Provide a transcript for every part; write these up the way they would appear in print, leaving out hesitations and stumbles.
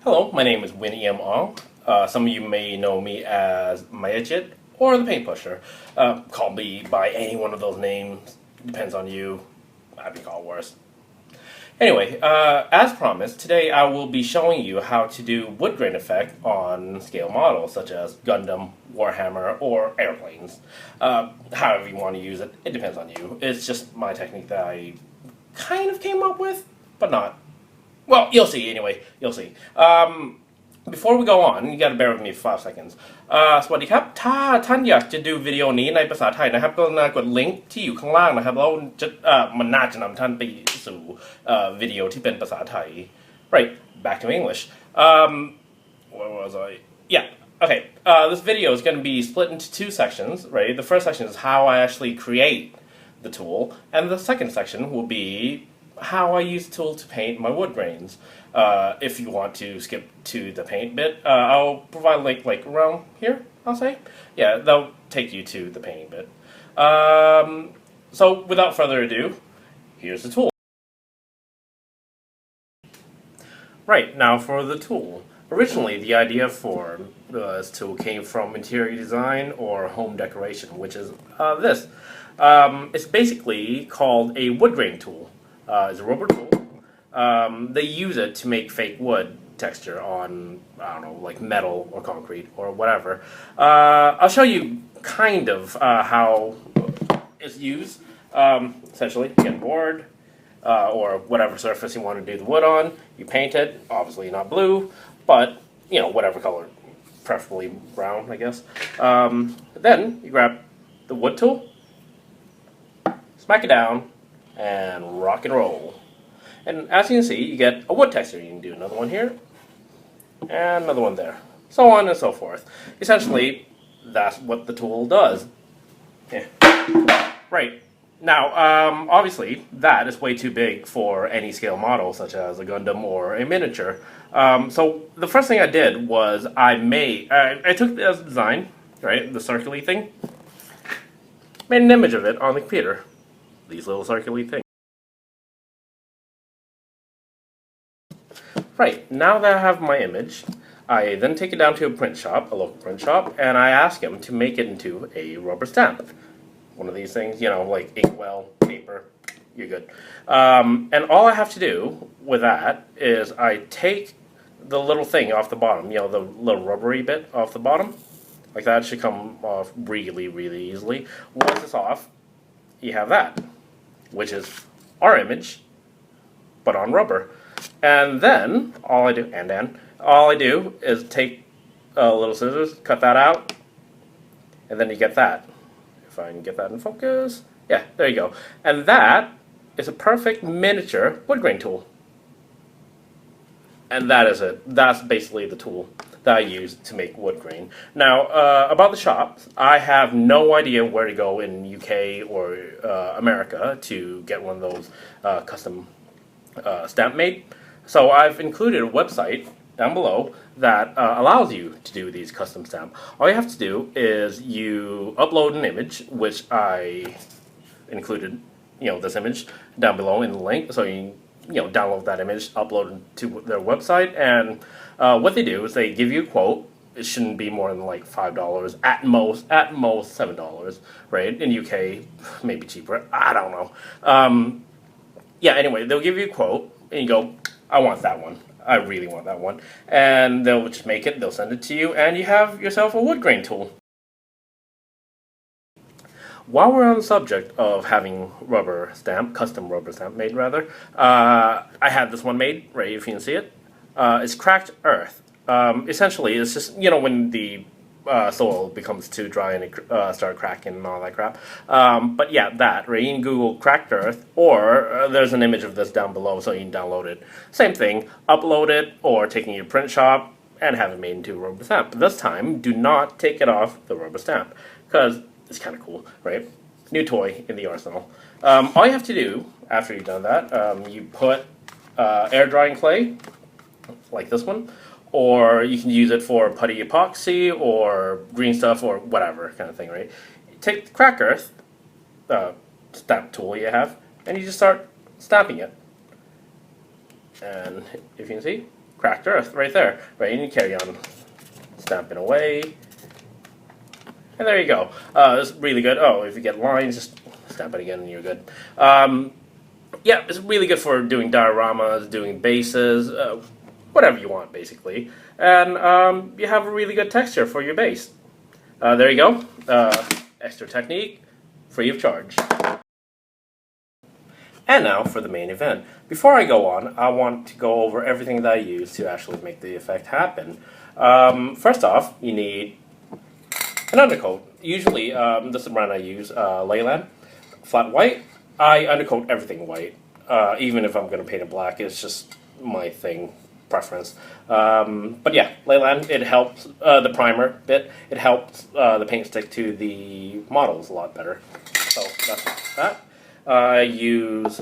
Hello, my name is Winnie M. Ong. Some of you may know me as Mayajit or the Paint Pusher. Call me by any one of those names. Depends on you. I'd be called worse. Anyway, as promised, today I will be showing you how to do wood grain effect on scale models such as Gundam, Warhammer, or airplanes. However you want to use it, it depends on you. It's just my technique that I kind of came up with, but not. Well, you'll see anyway. You'll see. Before we go on, you gotta bear with me for 5 seconds. สวัสดีครับถ้าท่านอยากจะดูวิดีโอนี้ในภาษาไทยนะครับก็กดลิงก์ที่อยู่ข้างล่างนะครับแล้วจะมันน่าจะนำท่านไปสู่วิดีโอที่เป็นภาษาไทย Right, back to English. Where was I? Yeah. Okay. This video is going to be split into two sections. Right. The first section is how I actually create the tool, and the second section will be how I use the tool to paint my wood grains. If you want to skip to the paint bit, I'll provide a link like around here, I'll say. Yeah, that'll take you to the painting bit. So without further ado, here's the tool. Right, now for the tool. Originally, the idea for this tool came from interior design or home decoration, which is this. It's basically called a wood grain tool. It's a rubber tool. They use it to make fake wood texture on, I don't know, like metal or concrete or whatever. I'll show you kind of how it's used. Essentially, you get a board or whatever surface you want to do the wood on. You paint it, obviously not blue, but, you know, whatever color, preferably brown, I guess. Then you grab the wood tool, smack it down, and rock and roll. And as you can see, you get a wood texture. You can do another one here, and another one there, so on and so forth. Essentially, that's what the tool does. Yeah. Right. Now, obviously, that is way too big for any scale model, such as a Gundam or a miniature. So the first thing I did was I took this design, right, the circular thing, made an image of it on the computer. These little circular things. Right, now that I have my image, I then take it down to a print shop, a local print shop, and I ask him to make it into a rubber stamp. One of these things, you know, like inkwell, paper, you're good. And all I have to do with that is I take the little thing off the bottom, you know, the little rubbery bit off the bottom. Like that should come off really, really easily. Once it's off, you have that, which is our image, but on rubber. And then all I do is take little scissors, cut that out, and then you get that. If I can get that in focus, yeah, there you go. And that is a perfect miniature wood grain tool. And that is it. That's basically the tool that I use to make wood grain. Now, about the shops, I have no idea where to go in UK or America to get one of those custom stamp made. So I've included a website down below that allows you to do these custom stamp. All you have to do is you upload an image, which I included, you know, this image down below in the link. So you know, download that image, upload it to their website, and what they do is they give you a quote. It shouldn't be more than like $5, at most $7, right? In UK, maybe cheaper. I don't know. Yeah, anyway, they'll give you a quote, and you go, I want that one. I really want that one. And they'll just make it, they'll send it to you, and you have yourself a wood grain tool. While we're on the subject of having custom rubber stamp made rather, I had this one made, right, if you can see it. It's cracked earth. Essentially, it's just, you know, when the soil becomes too dry and it start cracking and all that crap. But yeah, that, right? You can Google cracked earth, or there's an image of this down below so you can download it. Same thing, upload it, or take it to your print shop and have it made into a rubber stamp. But this time, do not take it off the rubber stamp, because it's kind of cool, right? New toy in the arsenal. All you have to do, after you've done that, you put air drying clay, like this one, or you can use it for putty epoxy or green stuff or whatever kind of thing, right? You take the crack earth stamp tool you have, and you just start stamping it. And if you can see, cracked earth right there, right? And you carry on stamping away. And there you go. It's really good. Oh, if you get lines, just stamp it again and you're good. Yeah, it's really good for doing dioramas, doing bases, whatever you want, basically. And you have a really good texture for your base. There you go. Extra technique, free of charge. And now for the main event. Before I go on, I want to go over everything that I use to actually make the effect happen. First off, you need an undercoat. Usually, this is the brand I use, Leyland, flat white. I undercoat everything white, even if I'm going to paint it black. It's just my thing, preference. But yeah, Leyland, it helps the primer bit. It helps the paint stick to the models a lot better. So that's that. I use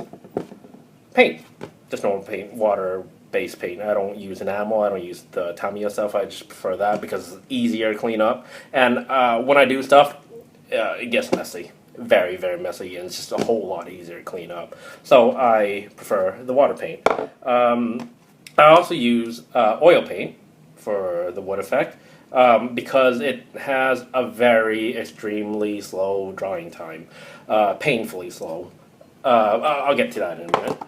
paint, just normal paint, water-based paint. I don't use enamel. I don't use the Tamiya stuff. I just prefer that because it's easier to clean up. And when I do stuff, it gets messy, very, very messy, and it's just a whole lot easier to clean up. So I prefer the water paint. I also use oil paint for the wood effect. Because it has a very extremely slow drying time, painfully slow. I'll get to that in a minute.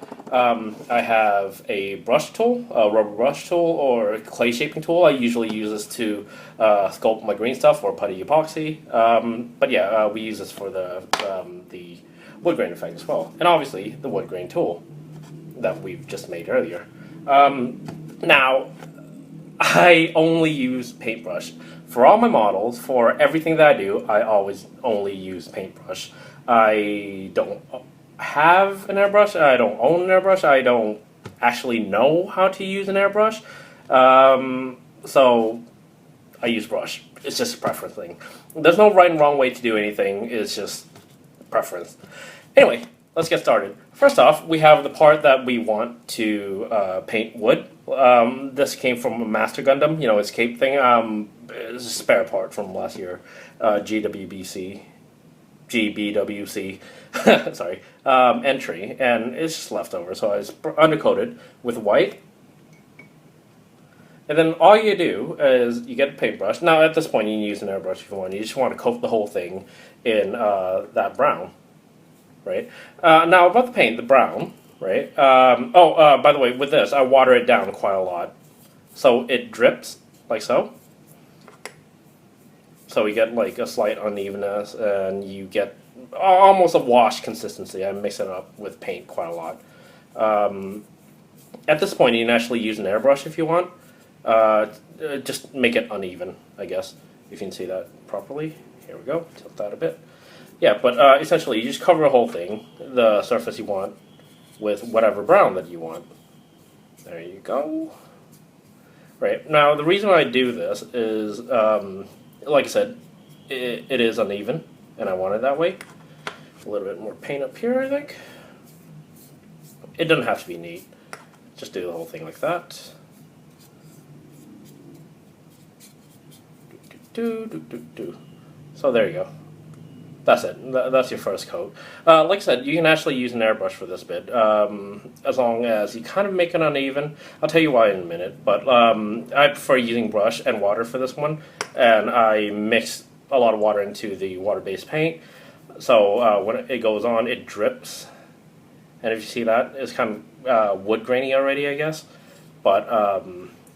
I have a brush tool, a rubber brush tool, or a clay shaping tool. I usually use this to sculpt my green stuff or putty epoxy. But yeah, we use this for the wood grain effect as well. And obviously the wood grain tool that we've just made earlier. Now, I only use paintbrush. For all my models, for everything that I do, I always only use paintbrush. I don't have an airbrush, I don't own an airbrush, I don't actually know how to use an airbrush. So I use brush. It's just a preference thing. There's no right and wrong way to do anything, it's just preference. Anyway, let's get started. First off, we have the part that we want to paint wood. This came from a Master Gundam, you know, his cape thing. It's a spare part from last year, GBWC, sorry, entry, and it's just leftover. So I just undercoated with white. And then all you do is you get a paintbrush. Now at this point you can use an airbrush if you want. You just want to coat the whole thing in that brown. Right? Now about the paint, the brown, right? By the way, with this, I water it down quite a lot. So it drips, like so. So you get like a slight unevenness, and you get almost a wash consistency. I mix it up with paint quite a lot. At this point, you can actually use an airbrush if you want. Just make it uneven, I guess, if you can see that properly. Here we go, tilt that a bit. Yeah, but essentially you just cover the whole thing, the surface you want, with whatever brown that you want. There you go. Right, now the reason I do this is, like I said, it is uneven, and I want it that way. A little bit more paint up here, I think. It doesn't have to be neat. Just do the whole thing like that. So there you go. That's it. That's your first coat. Like I said, you can actually use an airbrush for this bit, as long as you kind of make it uneven. I'll tell you why in a minute, but I prefer using brush and water for this one, and I mix a lot of water into the water-based paint, so when it goes on, it drips, and if you see that, it's kind of wood grainy already, I guess, but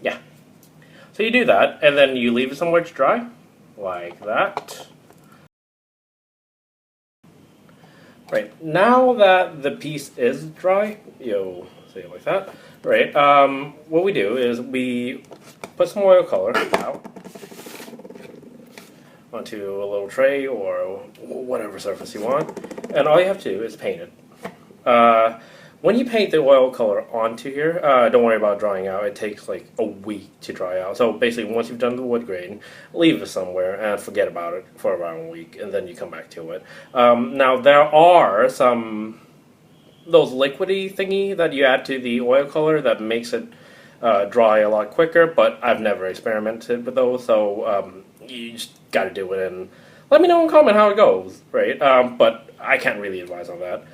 yeah. So you do that, and then you leave it somewhere to dry, like that. Right, now that the piece is dry, you'll say it like that, right, what we do is we put some oil color out onto a little tray or whatever surface you want, and all you have to do is paint it. When you paint the oil color onto here, don't worry about drying out. It takes like a week to dry out. So basically, once you've done the wood grain, leave it somewhere and forget about it for around a week, and then you come back to it. Now, there are some, those liquidy thingy that you add to the oil color that makes it dry a lot quicker, but I've never experimented with those, so you just got to do it, and let me know in comment how it goes, right? But I can't really advise on that.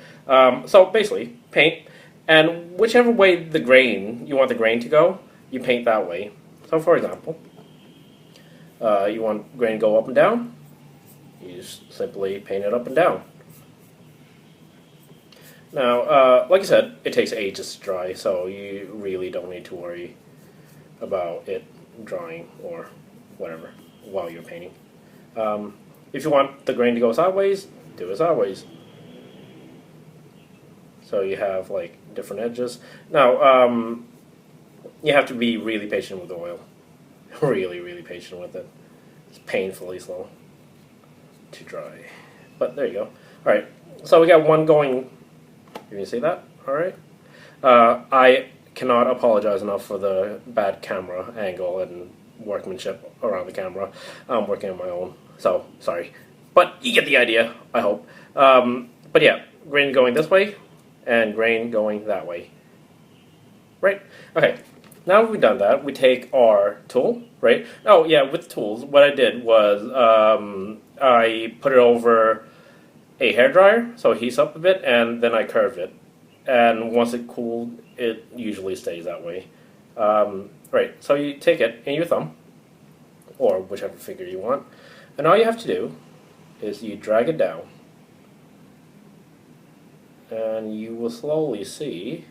So basically, paint, and whichever way the grain, you want the grain to go, you paint that way. So for example, you want grain to go up and down, you just simply paint it up and down. Now, like I said, it takes ages to dry, so you really don't need to worry about it drying or whatever while you're painting. If you want the grain to go sideways, do it sideways. So you have like different edges. Now, you have to be really patient with the oil. Really patient with it. It's painfully slow to dry. But there you go. Alright, so we got one going. You can see that? Alright. I cannot apologize enough for the bad camera angle and workmanship around the camera. I'm working on my own, so sorry. But you get the idea, I hope. But yeah, grain going this way and grain going that way. Right? Okay. Now we've done that, we take our tool, right? Oh yeah, with tools, what I did was I put it over a hairdryer, so it heats up a bit, and then I curved it. And once it cooled, it usually stays that way. Right, so you take it in your thumb, or whichever finger you want, and all you have to do is you drag it down, and you will slowly see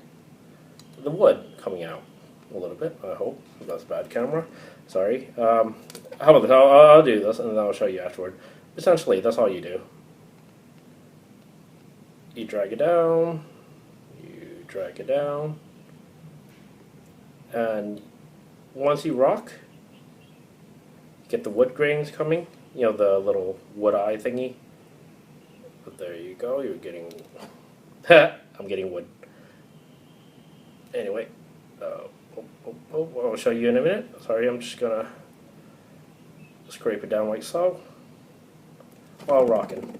the wood coming out. A little bit, I hope. That's bad camera. Sorry. How about this? I'll do this and then I'll show you afterward. Essentially, that's all you do. You drag it down. You drag it down. And once you rock, you get the wood grains coming. You know, the little wood eye thingy. But there you go. You're getting... I'm getting wood. Anyway. I'll show you in a minute. Sorry, I'm just gonna scrape it down like so while rocking.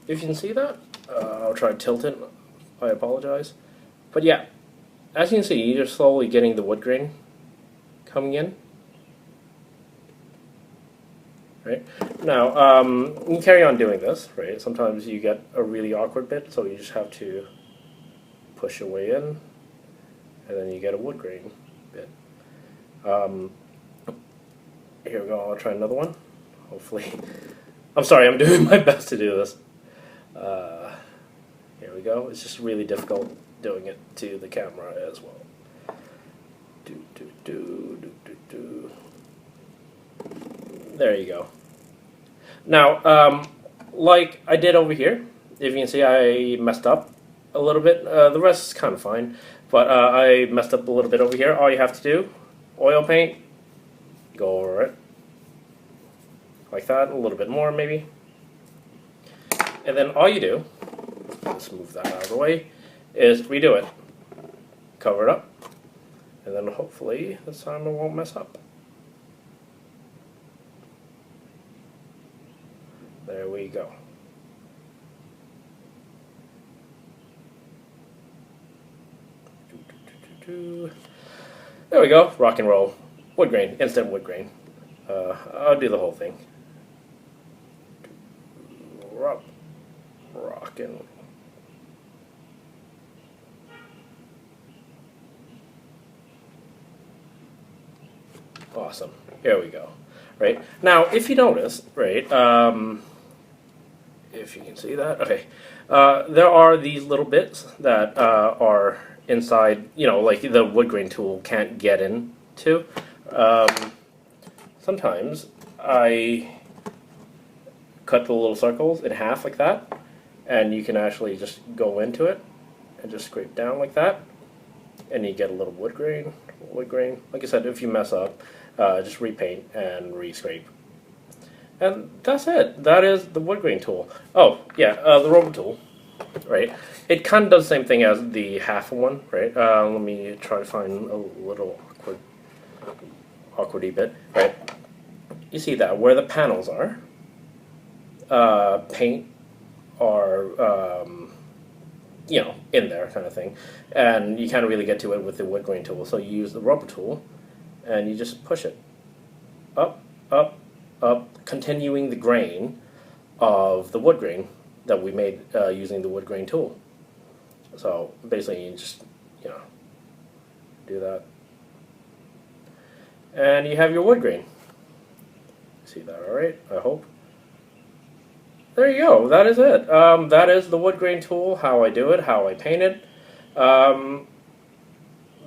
If you can see that, I'll try to tilt it. I apologize. But yeah, as you can see, you're just slowly getting the wood grain coming in. Right? Now, you can carry on doing this, right? Sometimes you get a really awkward bit, so you just have to push your way in. And then you get a wood grain bit. Here we go, I'll try another one. Hopefully. I'm sorry, I'm doing my best to do this. Here we go. It's just really difficult doing it to the camera as well. There you go. Now, like I did over here, if you can see I messed up a little bit. The rest is kind of fine. But I messed up a little bit over here. All you have to do, oil paint, go over it. Like that, a little bit more maybe. And then all you do, let's move that out of the way, is redo it. Cover it up. And then hopefully this time it won't mess up. There we go. There we go, rock and roll. Wood grain, instant wood grain. I'll do the whole thing. Rock and awesome. Here we go. Right now, if you notice, right, if you can see that, okay, there are these little bits that are inside, you know, like the Woodgrain tool can't get into. Sometimes I cut the little circles in half like that, and you can actually just go into it and just scrape down like that, and you get a little wood grain. Like I said, if you mess up, just repaint and re-scrape. And that's it. That is the Woodgrain tool. Oh, yeah, the Robo tool. Right, it kind of does the same thing as the half one, right? Let me try to find a little awkwardy bit, right? You see that where the panels are, paint are, you know, in there kind of thing, and you can't really get to it with the Woodgrain tool. So you use the rubber tool, and you just push it up, up, up, continuing the grain of the wood grain that we made using the Woodgrain tool. So basically you just, you know, do that And you have your wood grain. See that all right, I hope. There you go, that is it. That is the wood grain tool, how I do it, how I paint it.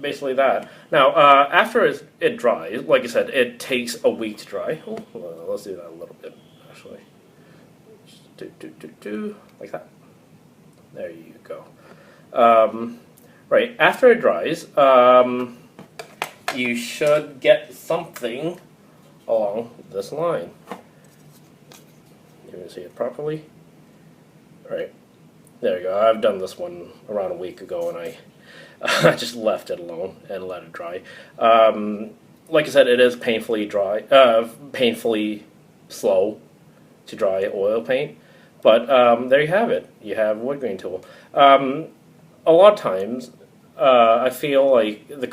Basically that. Now, after it dries, like I said, it takes a week to dry. Oh, well, let's do that a little bit, actually. Just like that. There you go. Right, after it dries, you should get something along this line. You can see it properly. Right, there you go. I've done this one around a week ago, and I just left it alone and let it dry. Like I said, it is painfully slow to dry oil paint, but there you have it. You have a wood grain tool. A lot of times, I feel like the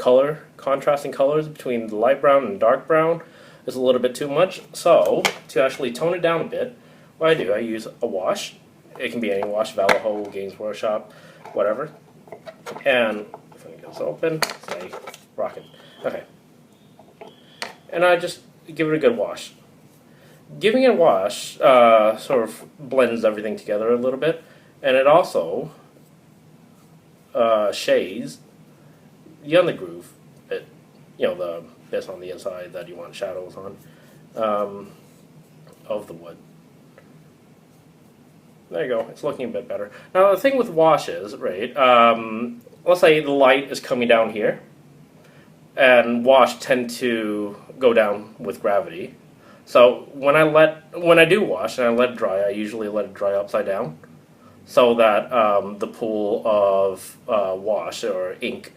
contrasting colors between the light brown and dark brown is a little bit too much. So, to actually tone it down a bit, what I do, I use a wash. It can be any wash, Vallejo, Games Workshop, whatever. And if I can get this open, say, rockin'. Okay. And I just give it a good wash. Giving it a wash sort of blends everything together a little bit, and it also shades the undergroove bit, the bits on the inside that you want shadows on, of the wood. There you go, it's looking a bit better. Now the thing with washes, right, let's say the light is coming down here, and wash tend to go down with gravity. So when I do wash and I let it dry, I usually let it dry upside down, so that the pool of wash or ink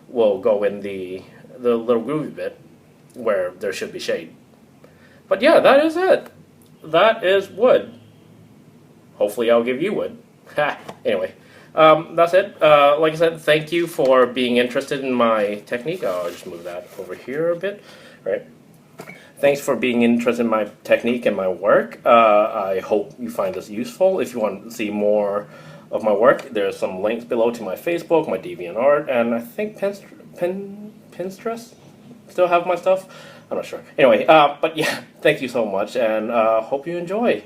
will go in the little groovy bit where there should be shade. But yeah, that is it. That is wood. Hopefully I'll give you wood. Anyway, that's it. Like I said, thank you for being interested in my technique. I'll just move that over here a bit. Right. Thanks for being interested in my technique and my work. I hope you find this useful. If you want to see more of my work, there's some links below to my Facebook, my DeviantArt, and I think Pinterest still have my stuff. I'm not sure. Anyway, but yeah, thank you so much, and hope you enjoy.